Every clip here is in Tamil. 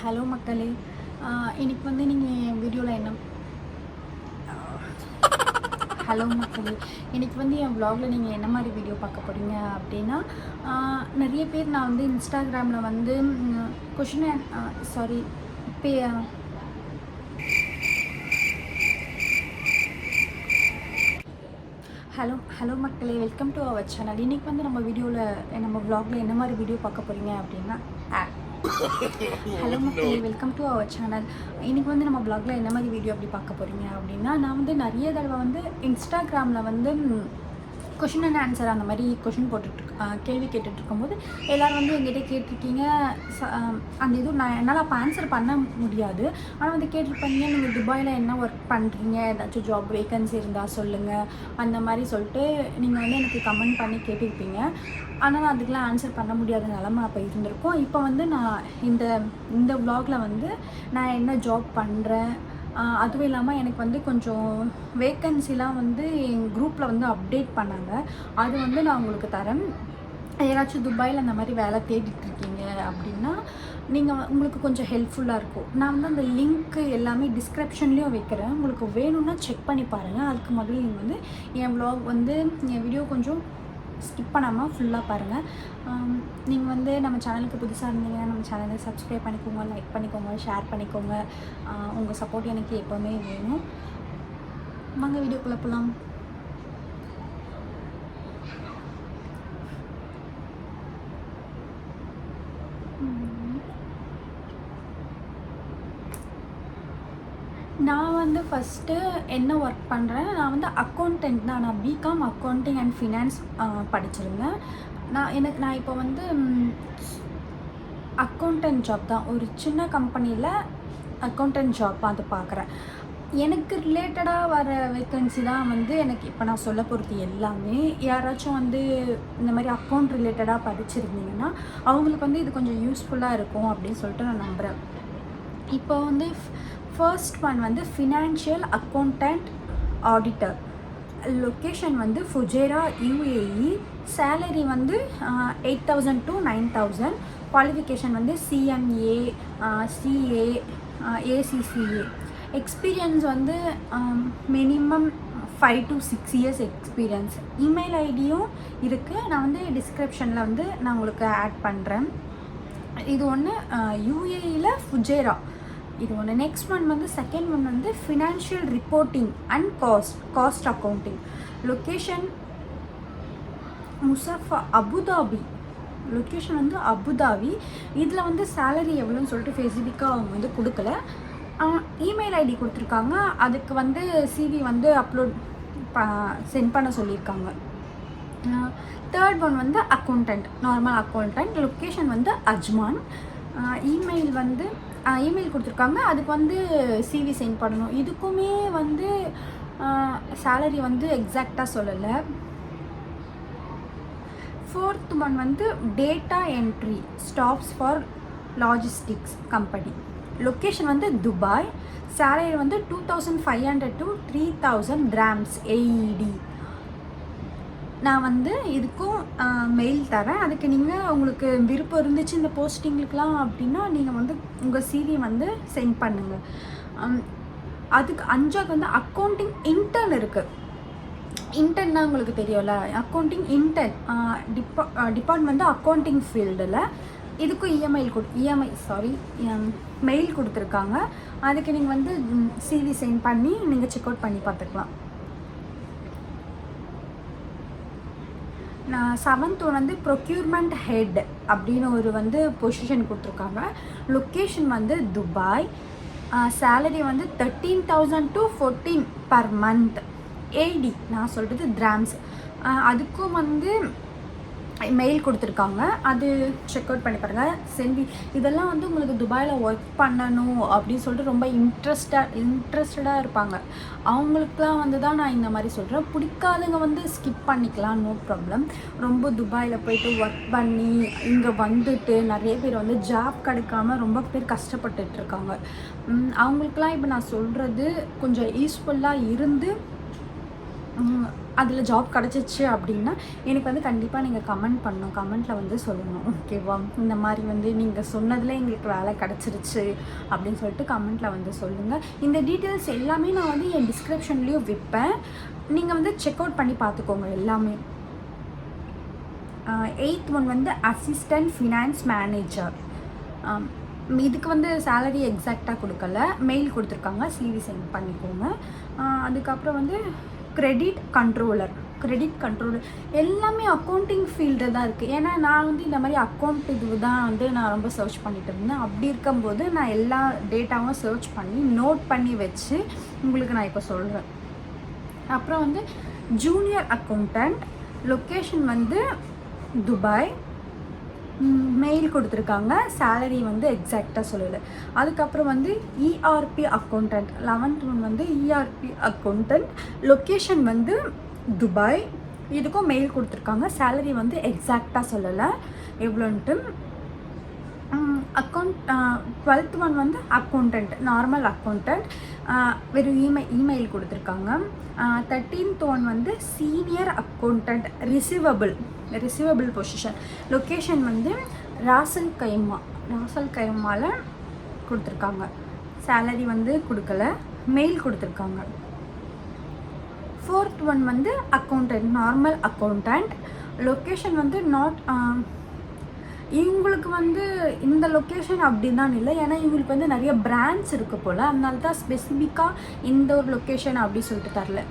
ஹலோ மக்களே, இன்னைக்கு வந்து நீங்கள் வீடியோவில் என்ன ஹலோ மக்களே, இன்னைக்கு வந்து என் வ்ளாகில் நீங்கள் என்ன மாதிரி வீடியோ பார்க்க போகிறீங்க அப்படின்னா, நிறைய பேர் நான் வந்து இன்ஸ்டாகிராமில் வந்து கொஷின் சாரி பே ஹலோ மக்களே, வெல்கம் டு அவர் சேனல். இன்றைக்கி வந்து நம்ம வ்ளாகில் என்ன மாதிரி வீடியோ பார்க்க போகிறீங்க அப்படின்னா ஹலோ மக்களே, வெல்கம் டு அவர் சேனல். இன்றைக்கி வந்து நம்ம வ்ளாகில் என்ன மாதிரி வீடியோ அப்படி பார்க்க போகிறீங்க அப்படின்னா, நான் வந்து நிறைய தடவை வந்து இன்ஸ்டாகிராமில் வந்து கொஷின் அண்ட் ஆன்சர் அந்த மாதிரி கொஷின் கேள்வி கேட்டுட்ருக்கும்போது எல்லோரும் வந்து எங்கிட்ட கேட்டிருக்கீங்க. அந்த இதுவும் நான் என்னால் அப்போ ஆன்சர் பண்ண முடியாது. ஆனால் வந்து கேட்டிருப்பீங்க, நீங்கள் துபாயில் என்ன ஒர்க் பண்ணுறீங்க, ஏதாச்சும் ஜாப் வேக்கன்சி இருந்தால் சொல்லுங்கள் அந்த மாதிரி சொல்லிட்டு நீங்கள் வந்து எனக்கு கமெண்ட் பண்ணி கேட்டிருப்பீங்க. ஆனால் அதுக்கெலாம் ஆன்சர் பண்ண முடியாத நிலமை அப்போ இருந்திருக்கும். இப்போ வந்து நான் இந்த வ்ளாகில் வந்து நான் என்ன ஜாப் பண்ணுறேன், அதுவும் இல்லாமல் எனக்கு வந்து கொஞ்சம் வேக்கன்சிலாம் வந்து எங்கள் குரூப்பில் வந்து அப்டேட் பண்ணாங்க. அது வந்து நான் உங்களுக்கு தரேன். யாராச்சும் துபாயில் அந்த மாதிரி வேலை தேடிட்டுருக்கீங்க அப்படின்னா உங்களுக்கு கொஞ்சம் ஹெல்ப்ஃபுல்லாக இருக்கும். நான் வந்து அந்த லிங்க்கு எல்லாமே டிஸ்கிரிப்ஷன்லேயும் வைக்கிறேன். உங்களுக்கு வேணும்னா செக் பண்ணி பாருங்கள். அதுக்கு முதல்ல நீங்கள் வந்து என் வ்ளாக் வந்து என் வீடியோ கொஞ்சம் ஸ்கிப் பண்ணாமல் ஃபுல்லாக பாருங்கள். நீங்கள் வந்து நம்ம சேனலுக்கு புதுசாக இருந்தீங்கன்னா நம்ம சேனலை சப்ஸ்கிரைப் பண்ணிக்கோங்க, லைக் பண்ணிக்கோங்க, ஷேர் பண்ணிக்கோங்க. உங்கள் சப்போர்ட் எனக்கு எப்போவுமே வேணும். வாங்க வீடியோக்குள்ளே போகலாம். நான் வந்து ஃபஸ்ட்டு என்ன ஒர்க் பண்ணுறேன், நான் வந்து அக்கௌண்டன்ட் தான். நான் பிகாம் அக்கௌண்டிங் அண்ட் ஃபினான்ஸ் படிச்சிருந்தேன். நான் இப்போ வந்து அக்கௌண்டன்ட் ஜாப் தான், ஒரு சின்ன கம்பெனியில் அக்கௌண்டன்ட் ஜாப் அது பார்க்குறேன். எனக்கு ரிலேட்டடாக வர வேக்கன்சி தான் வந்து எனக்கு இப்போ நான் சொல்ல போகிறது எல்லாமே. யாராச்சும் வந்து இந்த மாதிரி அக்கௌண்ட் ரிலேட்டடாக படிச்சிருந்தீங்கன்னா அவங்களுக்கு வந்து இது கொஞ்சம் யூஸ்ஃபுல்லாக இருக்கும் அப்படின்னு சொல்லிட்டு நான் நம்புகிறேன். இப்போ வந்து ஃபர்ஸ்ட் ஒன் வந்து ஃபினான்ஷியல் அக்கௌண்டன்ட் ஆடிட்டர். லொக்கேஷன் வந்து ஃபுஜேரா UAE. சேலரி வந்து 8,000 to 9,000. குவாலிஃபிகேஷன் வந்து CMA, CA, ACCA. எக்ஸ்பீரியன்ஸ் வந்து minimum 5 to 6 years experience. Email ஐடியும் இருக்குது. நான் வந்து டிஸ்கிரிப்ஷனில் வந்து நான் உங்களுக்கு ஆட் பண்ணுறேன். இது ஒன்று UAEயில் ஃபுஜேரா, இது ஒன்று. நெக்ஸ்ட் ஒன் வந்து செகண்ட் ஒன் வந்து financial reporting and cost accounting. Location Musaffah, Abu Dhabi. Location வந்து அபுதாபி. இதில் வந்து சேலரி எவ்வளோன்னு சொல்லிட்டு ஸ்பெசிஃபிக்காக அவங்க வந்து கொடுக்கல. இமெயில் ஐடி கொடுத்துருக்காங்க. அதுக்கு வந்து CV வந்து சென்ட் பண்ண சொல்லியிருக்காங்க. தேர்ட் ஒன் வந்து அக்கௌண்டன்ட், நார்மல் அக்கௌண்டன்ட். லொக்கேஷன் வந்து அஜ்மான். இமெயில் கொடுத்துருக்காங்க. அதுக்கு வந்து CV சென்ட் பண்ணணும். இதுக்குமே வந்து சேலரி வந்து எக்ஸாக்டாக சொல்லலை. ஃபோர்த் ஒன் வந்து data entry staffs for logistics company. Location வந்து துபாய். சேலரி வந்து 2,500 to 3,000 dirhams AED. நான் வந்து இதுக்கும் மெயில் தரேன். அதுக்கு நீங்கள் உங்களுக்கு விருப்பம் இருந்துச்சு இந்த போஸ்டிங்களுக்கெலாம் அப்படின்னா நீங்கள் வந்து உங்கள் CV வந்து சென்ட் பண்ணுங்கள். அதுக்கு 5வது வந்து அக்கௌண்டிங் இன்டர்ன் இருக்குது. இன்டர்ன்னா உங்களுக்கு தெரியும்ல, அக்கௌண்டிங் இன்டர்ன் டிபார்ட்மெண்ட் வந்து அக்கௌண்டிங் ஃபீல்டில். இதுக்கும் மெயில் கொடுத்துருக்காங்க. அதுக்கு நீங்கள் வந்து CV சென்ட் பண்ணி நீங்கள் செக் அவுட் பண்ணி பார்த்துக்கலாம். நான் 7th வந்து ப்ரொக்யூர்மெண்ட் ஹெட் அப்படின்னு ஒரு வந்து பொசிஷன் கொடுத்துருக்காங்க. லொக்கேஷன் வந்து துபாய். சேலரி வந்து 13,000 to 14 per month AD. நான் சொல்கிறது dirhams. அதுக்கும் வந்து மெயில் கொடுத்துருக்காங்க. அது செக் அவுட் பண்ணி பாருங்கள். இதெல்லாம் வந்து உங்களுக்கு துபாயில் ஒர்க் பண்ணணும் அப்படின்னு சொல்லிட்டு ரொம்ப இன்ட்ரெஸ்டடாக இருப்பாங்க. அவங்களுக்குலாம் வந்து தான் நான் இந்த மாதிரி சொல்கிறேன். பிடிக்காதவங்க வந்து ஸ்கிப் பண்ணிக்கலாம், நோ ப்ராப்ளம். ரொம்ப துபாயில் போயிட்டு ஒர்க் பண்ணி இங்கே வந்துட்டு நிறைய பேர் வந்து ஜாப் கிடைக்காம ரொம்ப பேர் கஷ்டப்பட்டுட்ருக்காங்க. அவங்களுக்குலாம் இப்போ நான் சொல்கிறது கொஞ்சம் யூஸ்ஃபுல்லாக இருந்து அதில் ஜாப் கிடச்சிச்சு அப்படின்னா எனக்கு வந்து கண்டிப்பாக நீங்கள் கமெண்ட் பண்ணணும், கமெண்ட்டில் வந்து சொல்லணும். ஓகேவா? இந்த மாதிரி வந்து நீங்கள் சொன்னதில் எங்களுக்கு வேலை கிடச்சிருச்சு அப்படின்னு சொல்லிட்டு கமெண்ட்டில் வந்து சொல்லுங்கள். இந்த டீட்டெயில்ஸ் எல்லாமே நான் வந்து என் டிஸ்கிரிப்ஷன்லேயும் விற்பேன். நீங்கள் வந்து செக் அவுட் பண்ணி பார்த்துக்கோங்க எல்லாமே. 8th ஒன் வந்து அசிஸ்டன்ட் ஃபினான்ஸ் மேனேஜர். இதுக்கு வந்து சேலரி எக்ஸாக்டாக கொடுக்கல, மெயில் கொடுத்துருக்காங்க, சிவி சென்ட் பண்ணிக்கோங்க. அதுக்கப்புறம் வந்து கிரெடிட் கண்ட்ரோலர் எல்லாமே அக்கௌண்டிங் ஃபீல்டு தான் இருக்குது. ஏன்னா நான் வந்து இந்த மாதிரி அக்கௌண்ட் இது தான் வந்து நான் ரொம்ப சர்ச் பண்ணிட்டு இருந்தேன். அப்படி இருக்கும்போது நான் எல்லா டேட்டாவும் சர்ச் பண்ணி நோட் பண்ணி வச்சு உங்களுக்கு நான் இப்போ சொல்கிறேன். அப்புறம் வந்து ஜூனியர் அக்கௌண்டண்ட், லொக்கேஷன் வந்து துபாய், மெயில் கொடுத்துருக்காங்க, சேலரி வந்து எக்ஸாக்டாக சொல்லலை. அதுக்கப்புறம் வந்து இஆர்பி அக்கௌண்டண்ட், 11th ஒன் வந்து இஆர்பி அக்கௌண்டண்ட், லொக்கேஷன் வந்து துபாய், இதுக்கும் மெயில் கொடுத்துருக்காங்க, சேலரி வந்து எக்ஸாக்டாக சொல்லலை எவ்வளோன்ட்டு. அக்கௌண்ட் 12th ஒன் வந்து அக்கௌண்டண்ட், நார்மல் அக்கௌண்டண்ட், வெறும் இமெயில் கொடுத்துருக்காங்க. 13th ஒன் வந்து senior accountant, receivable position, location வந்து ராசல் கைமாவில் கொடுத்துருக்காங்க, சேலரி வந்து கொடுக்கல, மெயில் கொடுத்துருக்காங்க. 4th ஒன் வந்து அக்கௌண்டண்ட், நார்மல் அக்கௌண்டண்ட், லொக்கேஷன் வந்து இவங்களுக்கு வந்து இந்த லொக்கேஷன் அப்படி தான் இல்லை, ஏன்னா இவங்களுக்கு வந்து நிறைய பிரான்ச் இருக்குது போல், அதனால தான் ஸ்பெசிஃபிக்காக இந்த ஒரு லொக்கேஷன் அப்படி சொல்லிட்டு தரல.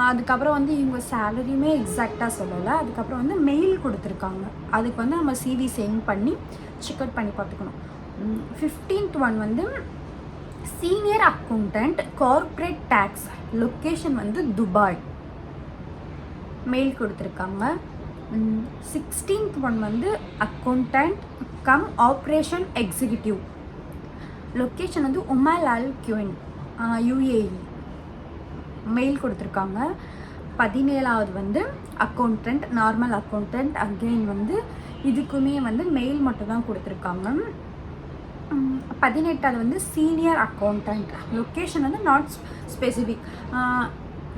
அதுக்கப்புறம் வந்து இவங்க சேலரியுமே எக்ஸாக்டாக சொல்லலை. அதுக்கப்புறம் வந்து மெயில் கொடுத்துருக்காங்க, அதுக்கு வந்து நம்ம சிவி சென்ட் பண்ணி செக் அவுட் பண்ணி பார்த்துக்கணும். 15th ஒன் வந்து senior accountant, corporate tax, location வந்து துபாய், மெயில் கொடுத்துருக்காங்க. 16th ஒன் வந்து accountant cum operation executive, location வந்து உமல் அல் குவைன், UAE, மெயில் கொடுத்துருக்காங்க. 17வது வந்து அக்கௌண்டண்ட், நார்மல் அக்கௌண்டண்ட், அகெயின் வந்து இதுக்குமே வந்து மெயில் மட்டும் தான் கொடுத்துருக்காங்க. 18வது வந்து சீனியர் அக்கௌண்டண்ட், லொக்கேஷன் வந்து நாட் ஸ்பெசிஃபிக்,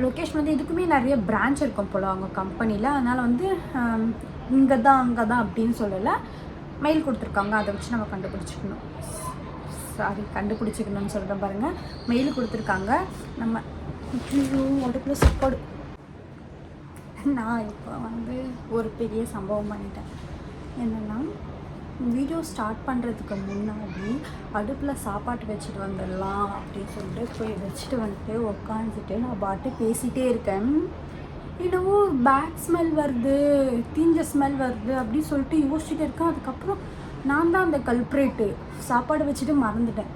லொக்கேஷன் வந்து இதுக்குமே நிறைய பிரான்ச் இருக்கும் போல் அவங்க கம்பெனியில், அதனால் வந்து இங்கே தான் அங்கே தான் அப்படின்னு சொல்லலை, மெயில் கொடுத்துருக்காங்க, அதை வச்சு நம்ம கண்டுபிடிச்சிக்கணும்னு சொல்கிறேன் பாருங்கள். மெயில் கொடுத்துருக்காங்க. நம்ம அடுப்புல சாப்பாடு, நான் இப்போ வந்து ஒரு பெரிய சம்பவம் பண்ணிட்டேன். என்னென்னா, வீடியோ ஸ்டார்ட் பண்ணுறதுக்கு முன்னாடி அடுப்பில் சாப்பாட்டு வச்சுட்டு வந்துடலாம் அப்படின்னு சொல்லிட்டு போய் வச்சுட்டு வந்துட்டு உக்காந்துட்டு நான் பாட்டு பேசிகிட்டே இருக்கேன். என்னவோ பேட் ஸ்மெல் வருது, தீஞ்ச ஸ்மெல் வருது அப்படின்னு சொல்லிட்டு யோசிச்சுட்டே இருக்கேன். அதுக்கப்புறம் நான் தான் அந்த கல்ப்ரேட்டு, சாப்பாடு வச்சுட்டு மறந்துட்டேன்,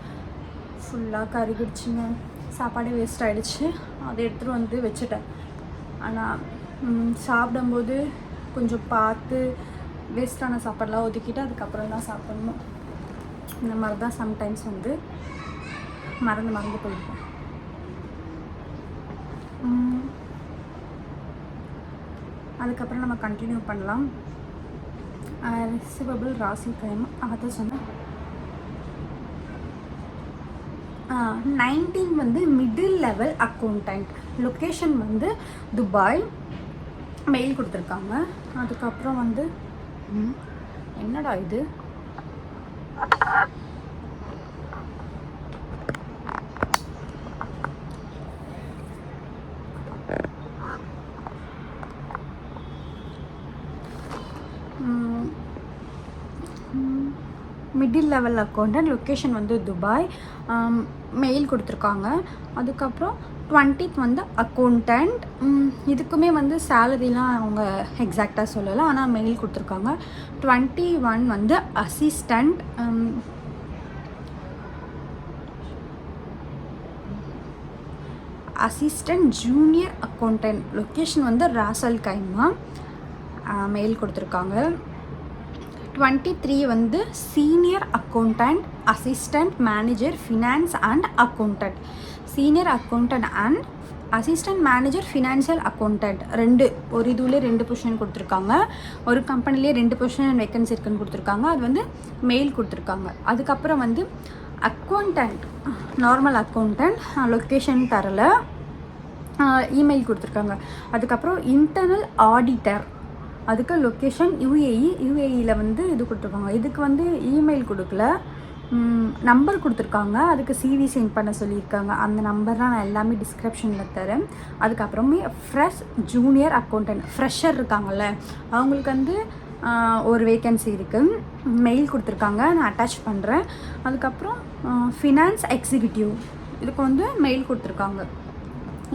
ஃபுல்லாக கருகிடுச்சுங்க, சாப்பாடே வேஸ்ட் ஆகிடுச்சு. அதை எடுத்துகிட்டு வந்து வச்சுட்டேன். ஆனால் சாப்பிடும்போது கொஞ்சம் பார்த்து வேஸ்ட்டான சாப்பாடெலாம் ஒதுக்கிட்டு அதுக்கப்புறம் தான் சாப்பிட்ணும். இந்த மாதிரி தான் சம்டைம்ஸ் வந்து மறந்து போயிருக்கேன். அதுக்கப்புறம் நம்ம கண்டினியூ பண்ணலாம். ரிசீவபிள் ராசி கைமா அதை சொன்னேன். 19 வந்து மிடில் லெவல் அக்கௌண்டண்ட், லொக்கேஷன் வந்து துபாய், மெயில் கொடுத்துருக்காங்க. அதுக்கப்புறம் வந்து என்னடா இது, மிடில் லெவல் அக்கௌண்டன்ட், லொக்கேஷன் வந்து துபாய், மெயில் கொடுத்துருக்காங்க. அதுக்கப்புறம் 20th வந்து அக்கௌண்டண்ட், இதுக்குமே வந்து சேலரிலாம் அவங்க எக்ஸாக்டாக சொல்லலை, ஆனால் மெயில் கொடுத்துருக்காங்க. 21 வந்து அசிஸ்டண்ட் ஜூனியர் அக்கௌண்டண்ட், லொக்கேஷன் வந்து ராசல் கைமா, மெயில் கொடுத்துருக்காங்க. 23 வந்து senior accountant, assistant manager finance and accountant, senior accountant and assistant manager financial accountant, ஒரு இதுலேயே 2 பொசிஷன் கொடுத்துருக்காங்க. ஒரு கம்பெனிலே 2 பொசிஷன் வேக்கன்சி இருக்குன்னு கொடுத்துருக்காங்க, அது வந்து மெயில் கொடுத்துருக்காங்க. அதுக்கப்புறம் வந்து அக்கௌண்டண்ட், நார்மல் அக்கௌண்டண்ட், லொக்கேஷன் தரல, இமெயில் கொடுத்துருக்காங்க. அதுக்கப்புறம் இன்டர்னல் ஆடிட்டர், அதுக்கு லொக்கேஷன் யுஏஇயில் வந்து இது கொடுத்துருக்காங்க. இதுக்கு வந்து இமெயில் கொடுக்கல, நம்பர் கொடுத்துருக்காங்க. அதுக்கு சிவி சென்ட் பண்ண சொல்லியிருக்காங்க. அந்த நம்பர்லாம் நான் எல்லாமே டிஸ்கிரிப்ஷனில் தரேன். அதுக்கப்புறமே ஃப்ரெஷ் ஜூனியர் அக்கௌண்டன்ட், ஃப்ரெஷர் இருக்காங்கள்ல, அவங்களுக்கு வந்து ஒரு வேக்கன்சி இருக்குது, மெயில் கொடுத்துருக்காங்க, நான் அட்டாச் பண்ணுறேன். அதுக்கப்புறம் ஃபினான்ஸ் எக்ஸிக்யூட்டிவ், இதுக்கு வந்து மெயில் கொடுத்துருக்காங்க.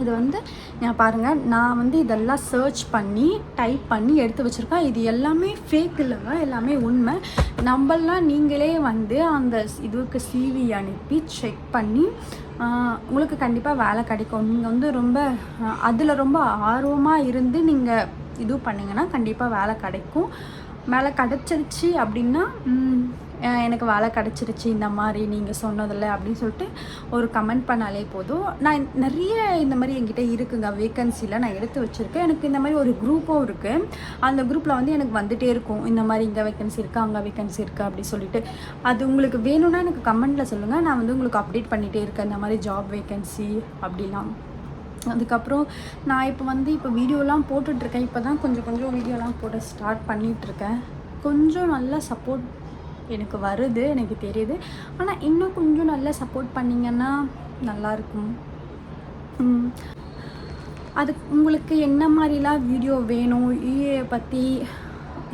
இது வந்து நான் பாருங்கள், நான் வந்து இதெல்லாம் சர்ச் பண்ணி டைப் பண்ணி எடுத்து வச்சுருக்கேன். இது எல்லாமே ஃபேக் இல்லைங்க, எல்லாமே உண்மை. நம்மளாம் நீங்களே வந்து அந்த இதுக்கு சிவி அனுப்பி செக் பண்ணி உங்களுக்கு கண்டிப்பாக வேலை கிடைக்கும். நீங்கள் வந்து ரொம்ப அதில் ரொம்ப ஆர்வமாக இருந்து நீங்கள் இது பண்ணிங்கன்னா கண்டிப்பாக வேலை கிடைக்கும். வேலை கிடச்சிருச்சு அப்படின்னா எனக்கு வேலை கிடச்சிருச்சு இந்த மாதிரி நீங்கள் சொன்னதில்லை அப்படின்னு சொல்லிட்டு ஒரு கமெண்ட் பண்ணாலே போதும். நான் நிறைய இந்த மாதிரி என்கிட்ட இருக்குங்க வேக்கன்சியில், நான் எடுத்து வச்சுருக்கேன். எனக்கு இந்த மாதிரி ஒரு குரூப்பும் இருக்குது. அந்த குரூப்பில் வந்து எனக்கு வந்துகிட்டே இருக்கும், இந்த மாதிரி இங்கே வேக்கன்சி இருக்குது, அங்கே வேக்கன்சி இருக்குது அப்படி சொல்லிட்டு. அது உங்களுக்கு வேணும்னா எனக்கு கமெண்ட்டில் சொல்லுங்கள், நான் வந்து உங்களுக்கு அப்டேட் பண்ணிகிட்டே இருக்கேன் இந்த மாதிரி ஜாப் வேக்கன்சி அப்படிலாம். அதுக்கப்புறம் நான் இப்போ வீடியோலாம் போட்டுட்ருக்கேன். இப்போ தான் கொஞ்சம் வீடியோலாம் போட ஸ்டார்ட் பண்ணிகிட்ருக்கேன். கொஞ்சம் நல்லா சப்போர்ட் எனக்கு வருது, எனக்கு தெரியுது. ஆனால் இன்னும் கொஞ்சம் நல்லா சப்போர்ட் பண்ணிங்கன்னா நல்லாயிருக்கும். அது உங்களுக்கு என்ன மாதிரிலாம் வீடியோ வேணும், யூஏ பற்றி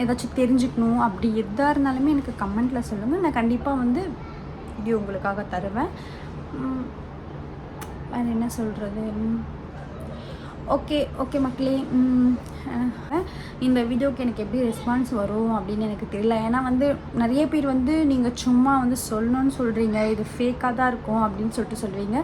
ஏதாச்சும் தெரிஞ்சுக்கணும், அப்படி எதாக இருந்தாலுமே எனக்கு கமெண்ட்டில் சொல்லுங்கள். நான் கண்டிப்பாக வந்து வீடியோ உங்களுக்காக தருவேன். வேறு என்ன சொல்கிறது? ஓகே மக்களே, இந்த வீடியோவுக்கு எனக்கு எப்படி ரெஸ்பான்ஸ் வரும் அப்படின்னு எனக்கு தெரியல. ஏன்னா வந்து நிறைய பேர் வந்து நீங்கள் சும்மா வந்து சொல்லணும்னு சொல்கிறீங்க, இது ஃபேக்காக தான் இருக்கும் அப்படின்னு சொல்லிட்டு சொல்கிறீங்க.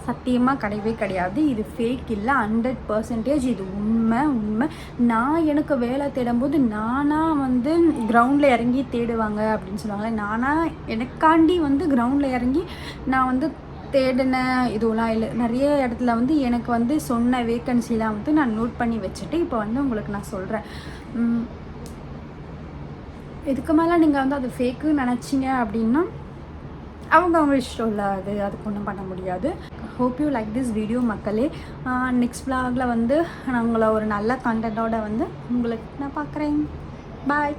சத்தியமாக கிடையவே கிடையாது, இது ஃபேக் இல்லை, 100% இது உண்மை. நான் எனக்கு வேலை தேடும்போது நானாக வந்து கிரவுண்டில் இறங்கி தேடுவாங்க அப்படின்னு சொல்லுவாங்க. நானாக எனக்காண்டி வந்து கிரவுண்டில் இறங்கி நான் வந்து தேடின இதுவெல்லாம் இல்லை. நிறைய இடத்துல வந்து எனக்கு வந்து சொன்ன வேக்கன்சிலாம் வந்து நான் நோட் பண்ணி வச்சுட்டு இப்போ வந்து உங்களுக்கு நான் சொல்கிறேன். இதுக்கு மேலே நீங்கள் வந்து அது ஃபேக்குன்னு நினச்சிங்க அப்படின்னா அவங்க இஷ்டம் இல்லை, அதுக்கு ஒன்றும் பண்ண முடியாது. Hope you like this video மக்களே. நெக்ஸ்ட் vlogல வந்து நான் உங்களை ஒரு நல்ல கண்டென்ட்டோட வந்து உங்களுக்கு நான் பார்க்குறேன். பாய்.